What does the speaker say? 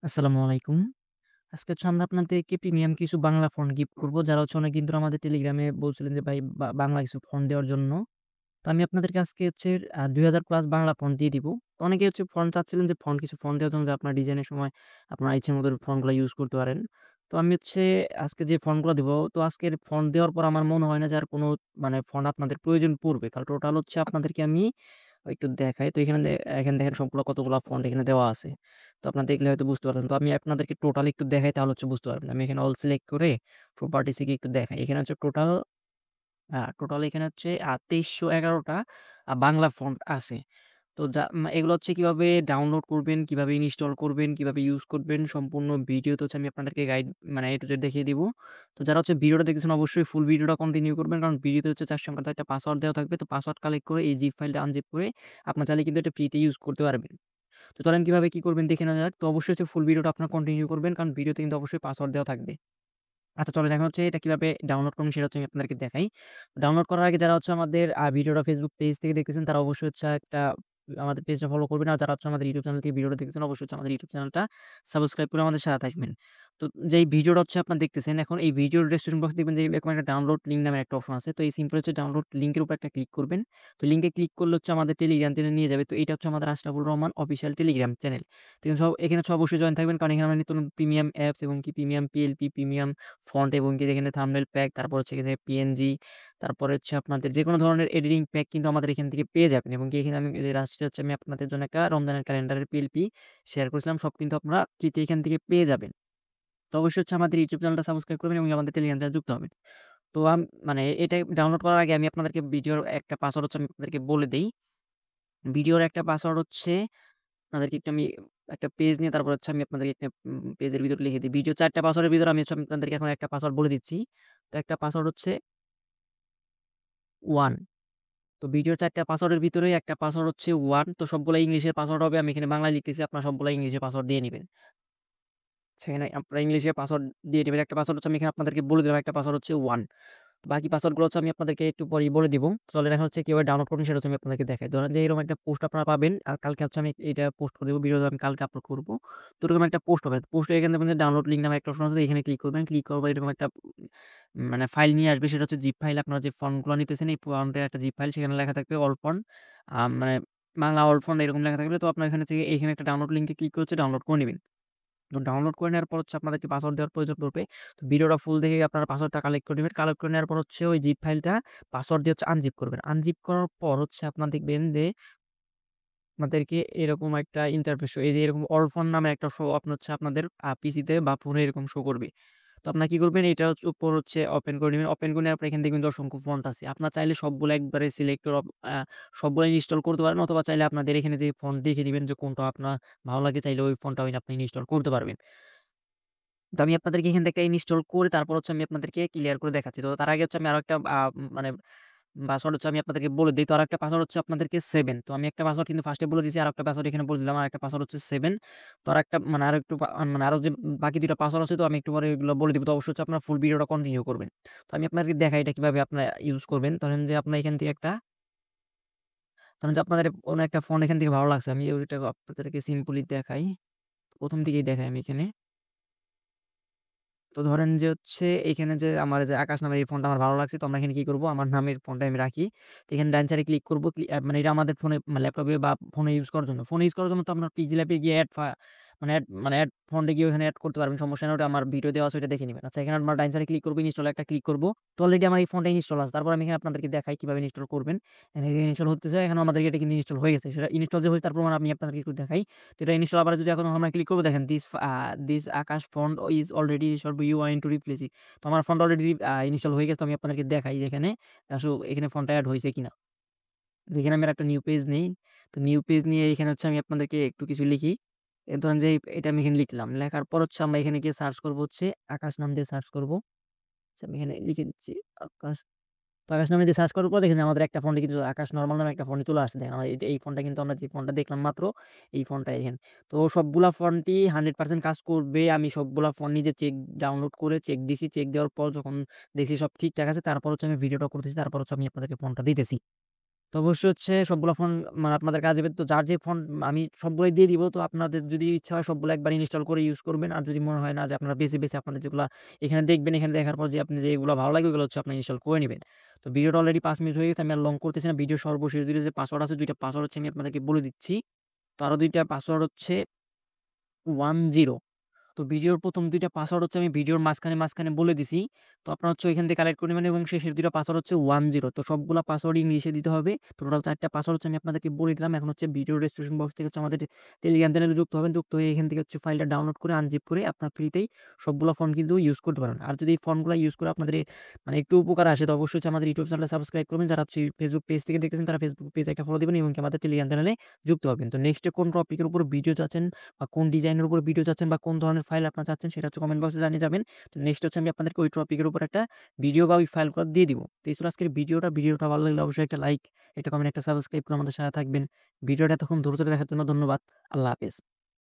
আসসালামু আলাইকুম। আজকে আমরা আপনাদেরকে প্রিমিয়াম কিছু বাংলা ফন্ট গিফট করব। যারা অনেকদিন ধরে আমাদের টেলিগ্রামে বলছিলেন যে ভাই বাংলা কিছু ফন্ট দেওয়ার জন্য। তো আমি আপনাদেরকে আজকে ২০০০ প্লাস বাংলা ফন্ট দিয়ে দিব। তো অনেকে ফন্ট চাচ্ছিলেন যে কিছু ফন্ট দেওয়ার জন্য যে আপনার ডিজাইনের সময় আপনার ইচ্ছে মতো ফন্টগুলা ইউজ করতে পারেন। তো আমি আজকে যে ফন্টগুলা দিব, তো আজকের ফন্ট দেওয়ার পর আমার মনে হয় না যে আর কোনো ফন্ট আপনাদের প্রয়োজন পড়বে। কারণ টোটাল আপনাদেরকে আমি একটু দেখাই। তো এখানে দেখেন সবগুলা কতগুলা ফন্ট এখানে দেওয়া আছে। তো আপনারা দেখলে হয়তো বুঝতে পারছেন। তো আমি আপনাদেরকে টোটাল একটু দেখাই, তাহলে বুঝতে পারবেন। আমি এখানে অল সিলেক্ট করে প্রপার্টিস এ গিয়ে একটু দেখাই। এখানে টোটাল এখানে ২৩১১ টা বাংলা ফন্ট আছে। তো এগুলো কিভাবে ডাউনলোড করবেন, কিভাবে ইনস্টল করবেন, কিভাবে ইউজ করবেন, সম্পূর্ণ ভিডিওতে আমি আপনাদেরকে গাইড A to Z দেখিয়ে দিব। তো যারা ভিডিওটা দেখতেছেন অবশ্যই ফুল ভিডিওটা কন্টিনিউ করবেন। কারণ ভিডিওতে ৪ সংখ্যার একটা পাসওয়ার্ড দেওয়া থাকবে। তো পাসওয়ার্ড কালেক্ট করে এই জিপ ফাইলটা আনজিপ করে আপনার চাইলে কিন্তু এটা ফ্রিতে ইউজ করতে পারবেন। তো চলেন কিভাবে কি করবেন দেখে নেওয়া যাক। তো অবশ্যই ফুল ভিডিওটা আপনারা কন্টিনিউ করবেন। কারণ ভিডিওতে কিন্তু অবশ্যই পাসওয়ার্ড দেওয়া থাকবে। আচ্ছা চলেন এখন এটা কিভাবে ডাউনলোড করবেন সেটা আমি আপনাদেরকে দেখাই। ডাউনলোড করার আগে যারা আমাদের ভিডিওটা Facebook পেজ থেকে দেখতেছেন তারা অবশ্যই একটা আমাদের পেজটা ফলো করবেন। আর যারা আমাদের YouTube চ্যানেল থেকে ভিডিওটা দেখতেছেন অবশ্যই আমাদের YouTube চ্যানেলটা সাবস্ক্রাইব করে আমাদের সাথে থাকবেন। তো যেই ভিডিওটা আপনারা দেখতেছেন এখন এই ভিডিওর ডেসক্রিপশন বক্সে দেখবেন যে এরকম একটা ডাউনলোড লিঙ্ক নামের একটা অপশন আছে। তো এই সিম্পল ডাউনলোড লিঙ্কের উপর একটা ক্লিক করবেন। তো লিঙ্কে ক্লিক করলে আমাদের টেলিগ্রাম চ্যানেলে নিয়ে যাবে। তো এটা আমাদের Ashraful Rahman official Telegram channel. তো এখানে অবশ্যই জয়েন থাকবেন। কারণ এখানে আমরা নিত্য নতুন প্রিমিয়াম অ্যাপস এবং প্রিমিয়াম PLP, প্রিমিয়াম ফন্ট এবং এখানে থাম্বনেল প্যাক, তারপর এখানে PNG, তারপরে আপনাদের যেকোনো ধরনের এডিটিং প্যাক কিন্তু আমাদের এখান থেকে পেয়ে যাবেন। এবং এখানে আমি লাস্টে আমি আপনাদের জন্য একটা রমজানের ক্যালেন্ডারের PLP শেয়ার করেছিলাম। সব কিন্তু আপনারা ফ্রিতে এখান থেকে পেয়ে যাবেন। তো অবশ্যই আমাদের YouTube চ্যানেলটা সাবস্ক্রাইব করবেন এবং আমাদের টেলিগ্রাম চ্যানেলে যুক্ত হবেন। তো এটা ডাউনলোড করার আগে আমি আপনাদেরকে ভিডিওর একটা পাসওয়ার্ড আমি আপনাদেরকে বলে দেই। ভিডিওর একটা পাসওয়ার্ড আপনাদেরকে আমি একটা পেজ নিয়ে তারপর আমি আপনাদেরকে একটা পেজের ভিতরে লিখে দিই। ভিডিও ৪ টা পাসওয়ার্ডের ভিতরে আমি আপনাদেরকে এখন একটা পাসওয়ার্ড বলে দিচ্ছি। তো একটা পাসওয়ার্ড 1। তো ভিডিওর ৪ টা পাসওয়ার্ডের ভিতরে একটা পাসওয়ার্ড 1। তো সবগুলা ইংলিশের পাসওয়ার্ড হবে। আমি এখানে বাংলায় লিখতেছি। আপনারা সবগুলা ইংলিশে পাসওয়ার্ড দিয়ে নিবেন। সেখানে আপনারা ইংলিশে পাসওয়ার্ড দিয়ে দিবেন। একটা পাসওয়ার্ড আমি এখানে আপনাদেরকে বলে দিলাম। একটা পাসওয়ার্ড 1। বাকি পাসওয়ার্ডগুলো আমি আপনাদেরকে একটু পরেই বলে দিব। চলেন এখন কিভাবে ডাউনলোড করবেন সেটা আমি আপনাদেরকে দেখাই। ধরেন যে এরকম একটা পোস্ট আপনারা পাবেন। আর কালকে আমি এটা পোস্ট করে দেব। ভিডিওটা আমি কালকে আপলোড করব। তো এরকম একটা পোস্ট হবে। পোস্টে এখানে দেখবেন যে ডাউনলোড লিঙ্ক নামে একটা অপশন আছে। এখানে ক্লিক করবেন। ক্লিক করার পর এরকম একটা ফাইল নিয়ে আসবে। সেটা জিপ ফাইল। আপনারা যে ফন্টগুলো নিতেছেন এই ফন্টের একটা জিপ ফাইল। সেখানে লেখা থাকবে অল ফন্ট, মানে বাংলা অল ফন্ট এরকম লেখা থাকবে। তো আপনারা এখানে থেকে এখানে একটা ডাউনলোড লিঙ্কে ক্লিক করে ডাউনলোড করে নিবেন। তো ডাউনলোড করে নেওয়ার পর আপনাদেরকে পাসওয়ার্ড দেওয়ার প্রয়োজন পড়বে। তো ভিডিওটা ফুল দেখে আপনারা পাসওয়ার্ডটা কালেক্ট করে নিবেন। কালেক্ট করে নেওয়ার পর ওই জিপ ফাইলটা পাসওয়ার্ড দিয়ে আনজিপ করবেন। আনজিপ করার পর আপনারা দেখবেন যে আপনাদেরকে এরকম একটা ইন্টারফেস এই যে এরকম অল ফন্ট নামে একটা শো আপনাদের পিসিতে বা ফোনে এরকম শো করবে। তো আপনারা কি করবেন এটা উপর ওপেন করে নিবেন। ওপেন করে নেওয়ার পর এখানে দেখবেন যে অসংখ্য ফন্ট আছে। আপনারা চাইলে সবগুলো একবারে সিলেক্ট করে সবগুলো ইনস্টল করতে পারেন, অথবা চাইলে আপনাদের এখানে যে ফন্ট দেখে নিবেন যে কোনটা আপনার ভালো লাগে, চাইলে ওই ফন্টটা আপনি ইনস্টল করতে পারবেন। তো আমি আপনাদেরকে এখান থেকে ইনস্টল করে তারপর আমি আপনাদেরকে ক্লিয়ার করে দেখাচ্ছি। তো তার আগে আমি আরো একটা মানে পাসওয়ার্ড আমি আপনাদেরকে বলে দেই। তো আরেকটা পাসওয়ার্ড আপনাদেরকে 7। তো আমি একটা পাসওয়ার্ড কিন্তু ফার্স্টে বলে দিয়েছি। আরেকটা পাসওয়ার্ড এখানে বলে দিলাম। আরেকটা পাসওয়ার্ড 7। তো আরেকটা আরেকটু আরো যে বাকি ২ টা পাসওয়ার্ড আছে, তো আমি একটু পরে এগুলো বলে দিব। তো অবশ্যই আপনারা ফুল ভিডিওটা কন্টিনিউ করবেন। তো আমি আপনাদেরকে দেখাই এটা কিভাবে আপনারা ইউজ করবেন। ধরেন যে আপনারা এখান থেকে ধরেন যে আপনাদের কোনো একটা ফন্ট এখান থেকে ভালো লাগছে। আমি ওইটা আপনাদেরকে সিম্পলি দেখাই। ১ম দিকেই দেখাই আমি এখানে। তো ধরেন যে এইখানে যে আমার যে আকাশ নামের এই ফোনটা আমার ভালো লাগছে। তো আমরা এখানে কি করব? আমার নামের ফোনটা আমি রাখি। তো এখানে ডান সাইডে ক্লিক করব। এটা আমাদের ফোনে ল্যাপটপে বা ফোনে ইউজ করার জন্য। ফোনে ইউজ করার জন্য তো আপনার পিক্সেল অ্যাপে গিয়ে এড ফন্টে গিয়ে ওখানে এড করতে পারবেন। সমস্যা নেই। ওটা আমার ভিডিও দেওয়া আছে, ওইটা দেখে নিবেন। আচ্ছা এখানে আমরা ডান সাইডে ক্লিক করব, ইনস্টল একটা ক্লিক করব। তো অলরেডি আমার এই ফোনটা ইনস্টল আছে। তারপর আমি এখানে আপনাদেরকে দেখাই কিভাবে ইনস্টল করবেন। এখানে ইনস্টল হতেছে। এখন আমাদের এটা কিন্তু ইনস্টল হয়ে গেছে। সেটা ইনস্টল যে হয়েছে তার প্রমাণ আমি আপনাদেরকে একটু দেখাই। তো এটা ইনস্টল আবার যদি এখন আমরা ক্লিক করব, দেখেন this Akash font is already installed, you want to replace it. তো আমার ফন্ট অলরেডি ইনস্টল হয়ে গেছে। তো আমি আপনাদেরকে দেখাই যে এখানে ফন্টটা এড হইছে কিনা। তো এখানে আমি একটা নিউ পেজ নেই। তো নিউ পেজ নিয়ে এখানে আমি আপনাদেরকে একটু কিছু লিখি। ধরেন যে এটা আমি এখানে লিখলাম। লেখার পর আমরা এখানে গিয়ে সার্চ করব আকাশ নাম দিয়ে সার্চ করব। আচ্ছা আমি এখানে লিখে দিচ্ছি আকাশ। তো আকাশ নামে দিয়ে সার্চ করার পর দেখেন যে আমাদের একটা ফন্টে কিন্তু আকাশ নরমাল নামে একটা ফন্টে চলে আসছে। দেখেন এই ফন্টটা কিন্তু আমরা যে ফন্টটা দেখলাম মাত্র, এই ফন্টটা এখানে। তো সবগুলা ফন্টই 100% কাজ করবে। আমি সবগুলা ফন্ট নিজে ডাউনলোড করে চেক দিছি। চেক দেওয়ার পর যখন দেখছি সব ঠিকঠাক আছে, তারপর আমি ভিডিওটা করতেছি। তারপর আমি আপনাদেরকে ফন্টটা দিতেছি। তো অবশ্যই হচ্ছে সবগুলা ফোন মানে আপনাদের কাজে দিবে। তো যার যে ফোন আমি সবগুলাই দিয়ে দিব। তো আপনাদের যদি ইচ্ছা হয় সবগুলা একবার ইনস্টল করে ইউজ করবেন। আর যদি মনে হয় না যে আপনারা বেছে আপনাদের যেগুলা এখানে দেখবেন, এখানে দেখার পর যে আপনি যেগুলা ভালো লাগে ওগুলো হচ্ছে আপনি ইনস্টল করে নিবেন। তো ভিডিওটা অলরেডি ৫ মিনিট হয়ে গেছে। আমি আর লং করতেছি না। ভিডিওর সর্বশেষ ২ টা যে পাসওয়ার্ড আছে ২ টা পাসওয়ার্ড হচ্ছে আমি আপনাদেরকে বলে দিচ্ছি। তো আরো ২ টা পাসওয়ার্ড হচ্ছে 10। তো ভিডিওর ১ম ২ টা পাসওয়ার্ড হচ্ছে আমি ভিডিওর মাঝখানে বলে দিছি। তো আপনারা হচ্ছে ওইখান থেকে কালেক্ট করে নিবেন এবং শেষের ২ টা পাসওয়ার্ড হচ্ছে 10। তো সবগুলা পাসওয়ার্ড ইংলিশে দিতে হবে। তো টোটাল ৪ টা পাসওয়ার্ড হচ্ছে আমি আপনাদেরকে বলে দিলাম। এখন হচ্ছে ভিডিও ডেসক্রিপশন বক্স থেকে হচ্ছে আমাদের টেলিগ্রাম চ্যানেলে যুক্ত হবেন। যুক্ত হয়ে এখান থেকে হচ্ছে ফাইলটা ডাউনলোড করে আনজিপ করে আপনার ফ্রিতেই সবগুলা ফন্ট কিন্তু ইউজ করতে পারবেন। আর যদি এই ফন্টগুলা ইউজ করে আপনাদের মানে একটু উপকার আসে তো অবশ্যই হচ্ছে আমাদের ইউটিউব চ্যানেলটা সাবস্ক্রাইব করবেন। যারা হচ্ছে ফেসবুক পেজ থেকে দেখতেছেন তারা ফেসবুক পেজে একটা ফলো দিবেন এবং কি আমাদের টেলিগ্রাম চ্যানেলে যুক্ত হবেন। তো নেক্সট কোন টপিকের উপর ভিডিও চাচ্ছেন বা কোন ডিজাইনের উপর ভিডিও চাচ্ছেন বা কোন ধরনের ফাইল আপনারা চাচ্ছেন সেটা হচ্ছে কমেন্ট বক্সে জানিয়ে যাবেন। তো নেক্সট হচ্ছে আমি আপনাদেরকে ওই টপিকের উপর একটা ভিডিও বা ওই ফাইলগুলো দিয়ে দিব। তো এই ছিল আজকের ভিডিওটা ভালো লাগলে অবশ্যই একটা লাইক, একটা কমেন্ট, একটা সাবস্ক্রাইব করে আমাদের সাথে থাকবেন। ভিডিওটা এতক্ষণ ধৈর্য ধরে দেখার জন্য ধন্যবাদ। আল্লাহ হাফেজ।